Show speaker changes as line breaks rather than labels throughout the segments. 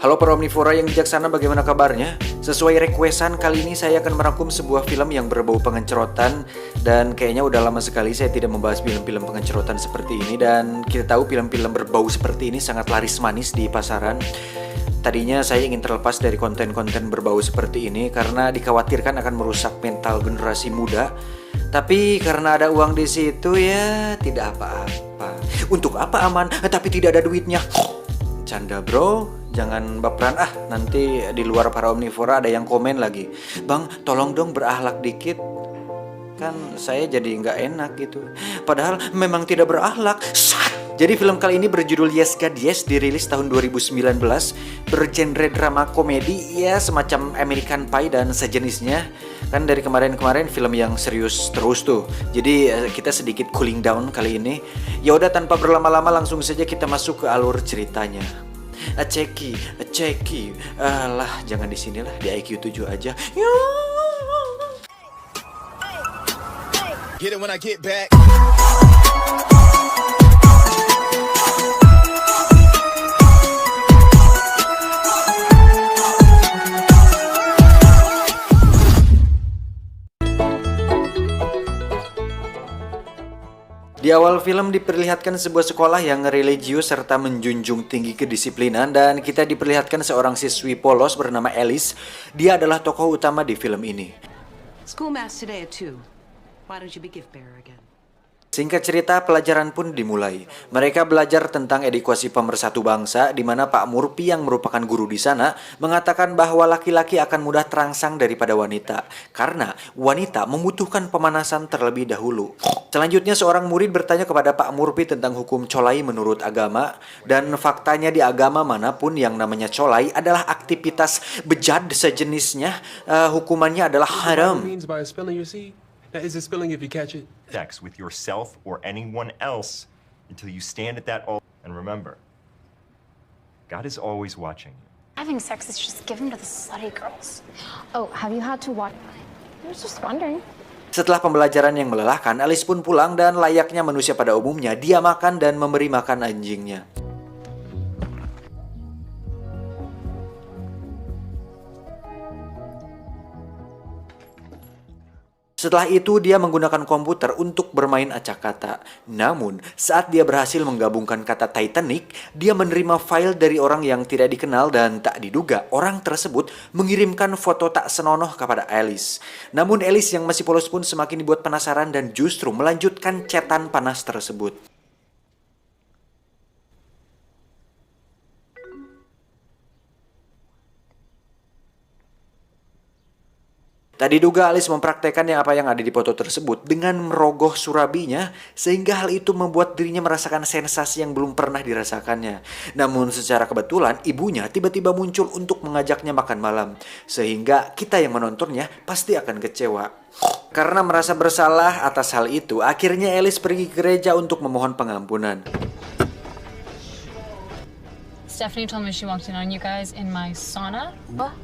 Halo para omnivora yang bijaksana, bagaimana kabarnya? Sesuai requestan, kali ini saya akan merangkum sebuah film yang berbau pengencerotan. Dan kayaknya udah lama sekali saya tidak membahas film-film pengencerotan seperti ini. Dan kita tahu film-film berbau seperti ini sangat laris manis di pasaran. Tadinya saya ingin terlepas dari konten-konten berbau seperti ini karena dikhawatirkan akan merusak mental generasi muda. Tapi karena ada uang di situ ya tidak apa-apa. Untuk apa aman, tapi tidak ada duitnya. Canda bro, jangan baperan nanti di luar para omnivora ada yang komen lagi. Bang, tolong dong berakhlak dikit. Kan saya jadi nggak enak gitu. Padahal memang tidak berakhlak. Jadi film kali ini berjudul Yes God Yes, dirilis tahun 2019. Bergenre drama komedi, ya semacam American Pie dan sejenisnya. Kan dari kemarin-kemarin film yang serius terus tuh. Jadi kita sedikit cooling down kali ini. Ya udah tanpa berlama-lama langsung saja kita masuk ke alur ceritanya. Ceki, lah jangan di sini lah, di IQ 7 aja.
Get it when I get back.
Di awal film diperlihatkan sebuah sekolah yang religius serta menjunjung tinggi kedisiplinan, dan kita diperlihatkan seorang siswi polos bernama Alice. Dia adalah tokoh utama di film ini.
School mass today at 2. Why don't you be gift bearer again?
Singkat cerita, pelajaran pun dimulai. Mereka belajar tentang edukasi pemersatu bangsa, di mana Pak Murphy yang merupakan guru di sana mengatakan bahwa laki-laki akan mudah terangsang daripada wanita, karena wanita membutuhkan pemanasan terlebih dahulu. Selanjutnya, seorang murid bertanya kepada Pak Murphy tentang hukum colai menurut agama, dan faktanya di agama manapun yang namanya colai adalah aktivitas bejat sejenisnya, hukumannya adalah haram.
Now, is it spilling if you catch it?
Sex with yourself or anyone else until you stand at that altar. And remember, God is always watching you.
Having sex is just given to the slutty girls. Oh, have you had to watch? I was just wondering.
Setelah pembelajaran yang melelahkan, Alice pun pulang dan layaknya manusia pada umumnya, dia makan dan memberi makan anjingnya. Setelah itu dia menggunakan komputer untuk bermain acak kata. Namun saat dia berhasil menggabungkan kata Titanic, dia menerima file dari orang yang tidak dikenal dan tak diduga orang tersebut mengirimkan foto tak senonoh kepada Alice. Namun Alice yang masih polos pun semakin dibuat penasaran dan justru melanjutkan chatan panas tersebut. Tak diduga Alice mempraktekkan apa yang ada di foto tersebut dengan merogoh surabinya, sehingga hal itu membuat dirinya merasakan sensasi yang belum pernah dirasakannya. Namun secara kebetulan ibunya tiba-tiba muncul untuk mengajaknya makan malam, sehingga kita yang menontonnya pasti akan kecewa. Karena merasa bersalah atas hal itu, akhirnya Alice pergi ke gereja untuk memohon pengampunan.
Stephanie told me she walked in on you guys in my sauna.
What?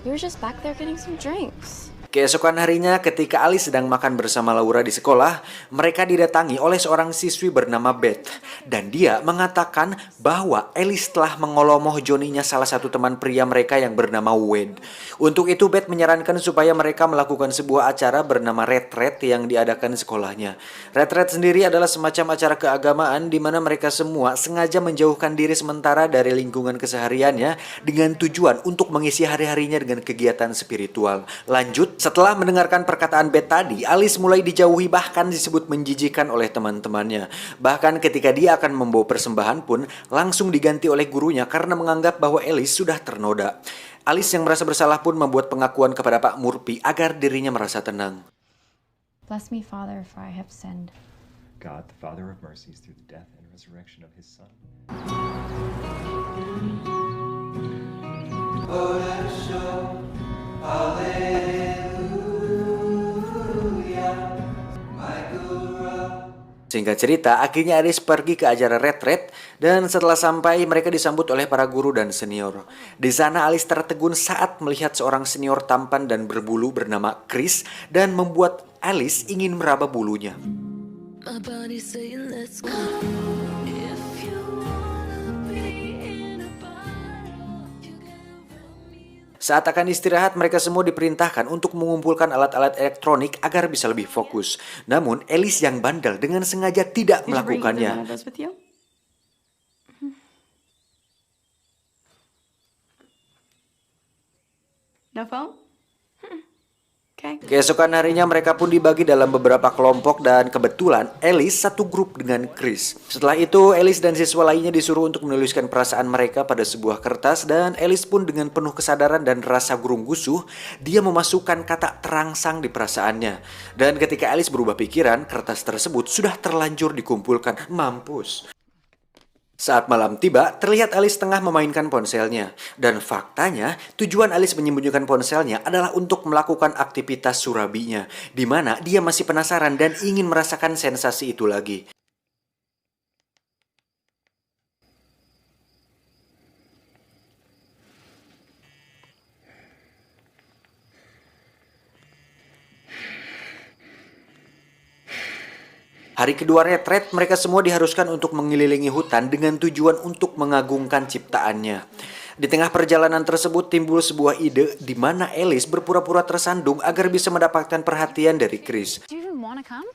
You were just back there getting some drinks.
Keesokan harinya ketika Alice sedang makan bersama Laura di sekolah, mereka didatangi oleh seorang siswi bernama Beth. Dan dia mengatakan bahwa Alice telah mengolomoh Johnny-nya salah satu teman pria mereka yang bernama Wade. Untuk itu Beth menyarankan supaya mereka melakukan sebuah acara bernama retret yang diadakan di sekolahnya. Retret sendiri adalah semacam acara keagamaan di mana mereka semua sengaja menjauhkan diri sementara dari lingkungan kesehariannya dengan tujuan untuk mengisi hari-harinya dengan kegiatan spiritual. Lanjut, setelah mendengarkan perkataan Beth tadi, Alice mulai dijauhi bahkan disebut menjijikan oleh teman-temannya. Bahkan ketika dia akan membawa persembahan pun langsung diganti oleh gurunya karena menganggap bahwa Alice sudah ternoda. Alice yang merasa bersalah pun membuat pengakuan kepada Pak Murphy agar dirinya merasa tenang.
Bless me, Father, for I have sinned.
God, the Father of mercies, through the death and resurrection of his Son.
Singkat cerita, akhirnya Alice pergi ke acara retret dan setelah sampai mereka disambut oleh para guru dan senior. Di sana Alice tertegun saat melihat seorang senior tampan dan berbulu bernama Chris dan membuat Alice ingin meraba bulunya. Saat akan istirahat, mereka semua diperintahkan untuk mengumpulkan alat-alat elektronik agar bisa lebih fokus. Namun, Alice yang bandel dengan sengaja tidak melakukannya.
No phone? Okay.
Keesokan harinya mereka pun dibagi dalam beberapa kelompok dan kebetulan Alice satu grup dengan Chris. Setelah itu Alice dan siswa lainnya disuruh untuk menuliskan perasaan mereka pada sebuah kertas dan Alice pun dengan penuh kesadaran dan rasa gurung gusuh dia memasukkan kata terangsang di perasaannya. Dan ketika Alice berubah pikiran, kertas tersebut sudah terlanjur dikumpulkan. Mampus. Saat malam tiba, terlihat Alice tengah memainkan ponselnya. Dan faktanya, tujuan Alice menyembunyikan ponselnya adalah untuk melakukan aktivitas surabinya, di mana dia masih penasaran dan ingin merasakan sensasi itu lagi. Hari kedua retret, mereka semua diharuskan untuk mengelilingi hutan dengan tujuan untuk mengagungkan ciptaannya. Di tengah perjalanan tersebut timbul sebuah ide di mana Alice berpura-pura tersandung agar bisa mendapatkan perhatian dari Chris.
Do you even want to come?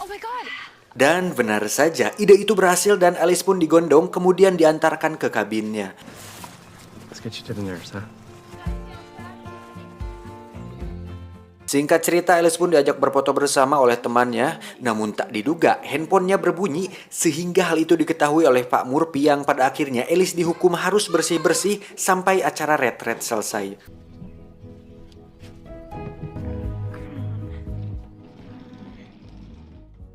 Oh my god!
Dan benar saja, ide itu berhasil dan Alice pun digondong kemudian diantarkan ke kabinnya.
Let's get you to the nurse, huh?
Singkat cerita, Alice pun diajak berfoto bersama oleh temannya, namun tak diduga handphonenya berbunyi sehingga hal itu diketahui oleh Pak Murphy yang pada akhirnya Alice dihukum harus bersih-bersih sampai acara retret selesai.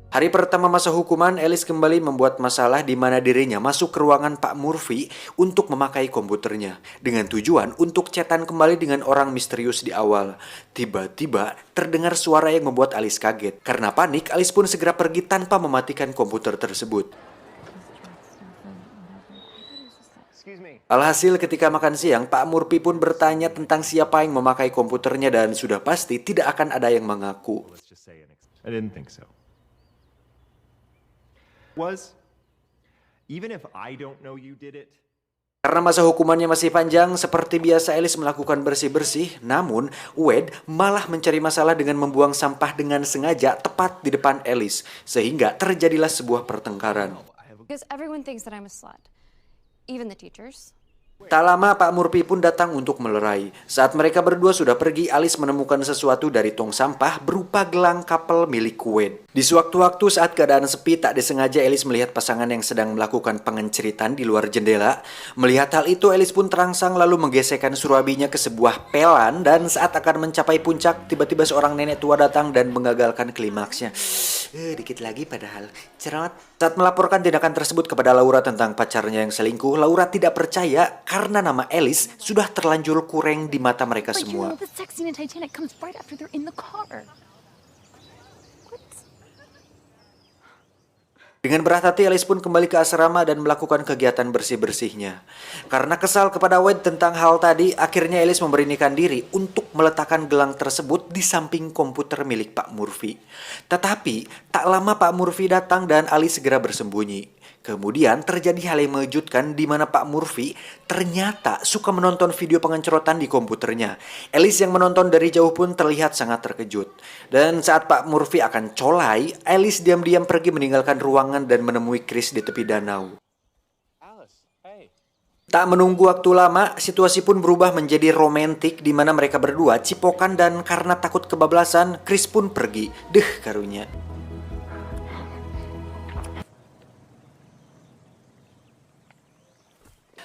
Hari pertama masa hukuman, Alice kembali membuat masalah di mana dirinya masuk ke ruangan Pak Murphy untuk memakai komputernya. Dengan tujuan untuk chatan kembali dengan orang misterius di awal. Tiba-tiba terdengar suara yang membuat Alice kaget. Karena panik, Alice pun segera pergi tanpa mematikan komputer tersebut. Alhasil ketika makan siang, Pak Murphy pun bertanya tentang siapa yang memakai komputernya dan sudah pasti tidak akan ada yang mengaku.
I didn't think so. Even if I don't know you did it.
Karena masa hukumannya masih panjang, seperti biasa Alice melakukan bersih-bersih, namun Wade malah mencari masalah dengan membuang sampah dengan sengaja tepat di depan Alice, sehingga terjadilah sebuah pertengkaran.
Because everyone thinks that I'm a slut. Even the teachers.
Tak lama Pak Murphy pun datang untuk melerai. Saat mereka berdua sudah pergi, Alice menemukan sesuatu dari tong sampah berupa gelang kapel milik Wade. Di sewaktu-waktu saat keadaan sepi, tak disengaja Alice melihat pasangan yang sedang melakukan pengenceritan di luar jendela. Melihat hal itu, Alice pun terangsang lalu menggesekkan surabinya ke sebuah pelan dan saat akan mencapai puncak, tiba-tiba seorang nenek tua datang dan mengagalkan klimaksnya. Dikit lagi padahal. Cerot. Saat melaporkan tindakan tersebut kepada Laura tentang pacarnya yang selingkuh, Laura tidak percaya karena nama Alice sudah terlanjur kurang di mata mereka semua.
the sex scene in Titanic comes right after they're in the car.
Dengan berat hati, Alice pun kembali ke asrama dan melakukan kegiatan bersih-bersihnya. Karena kesal kepada Wade tentang hal tadi, akhirnya Alice memberanikan diri untuk meletakkan gelang tersebut di samping komputer milik Pak Murphy. Tetapi, tak lama Pak Murphy datang dan Alice segera bersembunyi. Kemudian terjadi hal yang mengejutkan di mana Pak Murphy ternyata suka menonton video pengencerotan di komputernya. Alice yang menonton dari jauh pun terlihat sangat terkejut. Dan saat Pak Murphy akan colai, Alice diam-diam pergi meninggalkan ruangan dan menemui Chris di tepi danau. Tak menunggu waktu lama, situasi pun berubah menjadi romantik di mana mereka berdua cipokan dan karena takut kebablasan, Chris pun pergi. Karunya.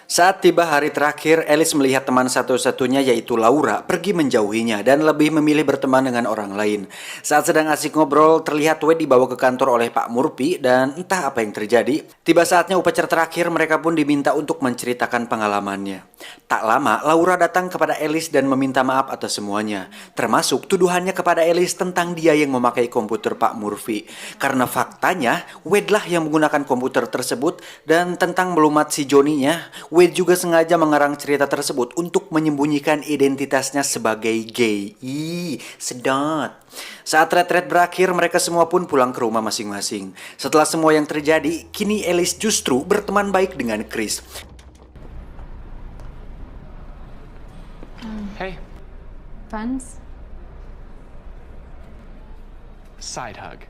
Saat tiba hari terakhir, Alice melihat teman satu-satunya yaitu Laura pergi menjauhinya dan lebih memilih berteman dengan orang lain. Saat sedang asik ngobrol, terlihat Wade dibawa ke kantor oleh Pak Murphy dan entah apa yang terjadi. Tiba saatnya upacara terakhir, mereka pun diminta untuk menceritakan pengalamannya. Tak lama, Laura datang kepada Alice dan meminta maaf atas semuanya. Termasuk tuduhannya kepada Alice tentang dia yang memakai komputer Pak Murphy. Karena faktanya, Wade lah yang menggunakan komputer tersebut dan tentang melumat si Johnny-nya, Wade juga sengaja mengarang cerita tersebut untuk menyembunyikan identitasnya sebagai gay. Sedot. Saat retret berakhir, mereka semua pun pulang ke rumah masing-masing. Setelah semua yang terjadi, kini Alice justru berteman baik dengan Chris.
Hey,
Friends?
side hug.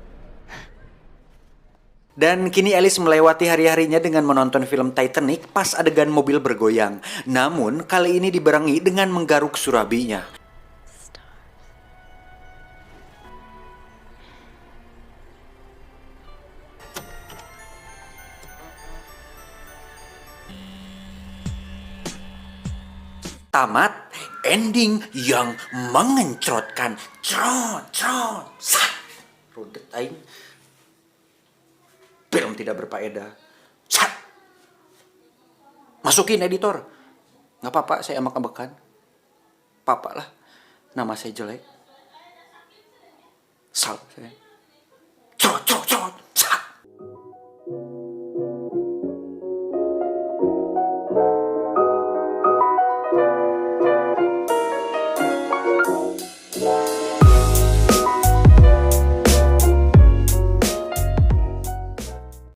Dan kini Alice melewati hari-harinya dengan menonton film Titanic pas adegan mobil bergoyang. Namun kali ini dibarengi dengan menggaruk surabinya. Tamat ending yang mengencrotkan. Crot, sat. Rudet aing. Film tidak berfaedah. Sat. Masukin editor. Nggak apa-apa, saya ambek-ambekan. Papa lah. Nama saya jelek. Sal saya.